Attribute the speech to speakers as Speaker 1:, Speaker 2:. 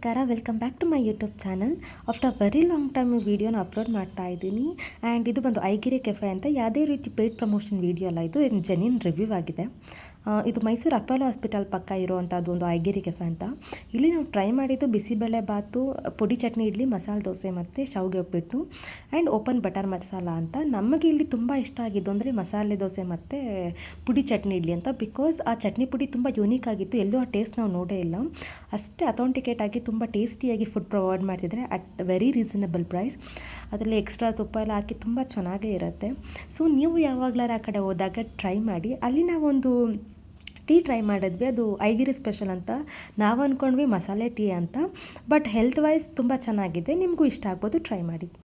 Speaker 1: ನಮಸ್ಕಾರ, welcome back to my YouTube channel. After very long time ವೀಡಿಯೋನ upload ಮಾಡ್ತಾ ಇದ್ದೀನಿ. ಆ್ಯಂಡ್ ಇದು ಬಂದು ಐಗಿರಿ ಕೆಫೆ ಅಂತ ಯಾವುದೇ ರೀತಿ ಪೇಯ್ಡ್ ಪ್ರಮೋಷನ್ ವೀಡಿಯೋ ಅಲ್ಲ, ಇದು ಜೆನ್ಯೂನ್ ರಿವ್ಯೂ ಆಗಿದೆ. ಇದು ಮೈಸೂರು ಅಪೋಲೋ ಹಾಸ್ಪಿಟಲ್ ಪಕ್ಕ ಇರುವಂಥದ್ದು ಒಂದು ಐಗಿರಿ ಕೆಫೆ ಅಂತ. ಇಲ್ಲಿ ನಾವು ಟ್ರೈ ಮಾಡಿದ್ದು ಬಿಸಿಬೇಳೆ ಬಾತು, ಪುಡಿ ಚಟ್ನಿ ಇಡ್ಲಿ, ಮಸಾಲೆ ದೋಸೆ ಮತ್ತು ಶಾವಿಗೆ ಉಪ್ಪಿಟ್ಟು ಆ್ಯಂಡ್ ಓಪನ್ ಬಟರ್ ಮಸಾಲ ಅಂತ. ನಮಗೆ ಇಲ್ಲಿ ತುಂಬ ಇಷ್ಟ ಆಗಿದ್ದು ಅಂದರೆ ಮಸಾಲೆ ದೋಸೆ ಮತ್ತು ಪುಡಿ ಚಟ್ನಿ ಇಡ್ಲಿ ಅಂತ. ಬಿಕಾಸ್ ಆ ಚಟ್ನಿ ಪುಡಿ ತುಂಬ ಯೂನಿಕ್ ಆಗಿತ್ತು, ಎಲ್ಲೂ ಆ ಟೇಸ್ಟ್ ನಾವು ನೋಡೇ ಇಲ್ಲ. ಅಷ್ಟೇ ಅಥೆಂಟಿಕೇಟ್ ಆಗಿ ತುಂಬ ಟೇಸ್ಟಿಯಾಗಿ ಫುಡ್ ಪ್ರೊವೈಡ್ ಮಾಡ್ತಿದ್ದಾರೆ ಅಟ್ ವೆರಿ ರೀಸನಬಲ್ ಪ್ರೈಸ್. ಅದರಲ್ಲಿ ಎಕ್ಸ್ಟ್ರಾ ತುಪ್ಪ ಎಲ್ಲ ಹಾಕಿ ತುಂಬ ಚೆನ್ನಾಗೇ ಇರುತ್ತೆ. ಸೊ ನೀವು ಯಾವಾಗಲಾರ ಆ ಕಡೆ ಹೋದಾಗ ಟ್ರೈ ಮಾಡಿ. ಅಲ್ಲಿ ನಾವೊಂದು ಟೀ ಟ್ರೈ ಮಾಡಿದ್ವಿ, ಅದು ಐಗಿರಿ ಸ್ಪೆಷಲ್ ಅಂತ. ನಾವು ಅಂದ್ಕೊಂಡ್ವಿ ಮಸಾಲೆ ಟೀ ಅಂತ, ಬಟ್ ಹೆಲ್ತ್ ವೈಸ್ ತುಂಬ ಚೆನ್ನಾಗಿದೆ. ನಿಮಗೂ ಇಷ್ಟ ಆಗ್ಬೋದು, ಟ್ರೈ ಮಾಡಿ.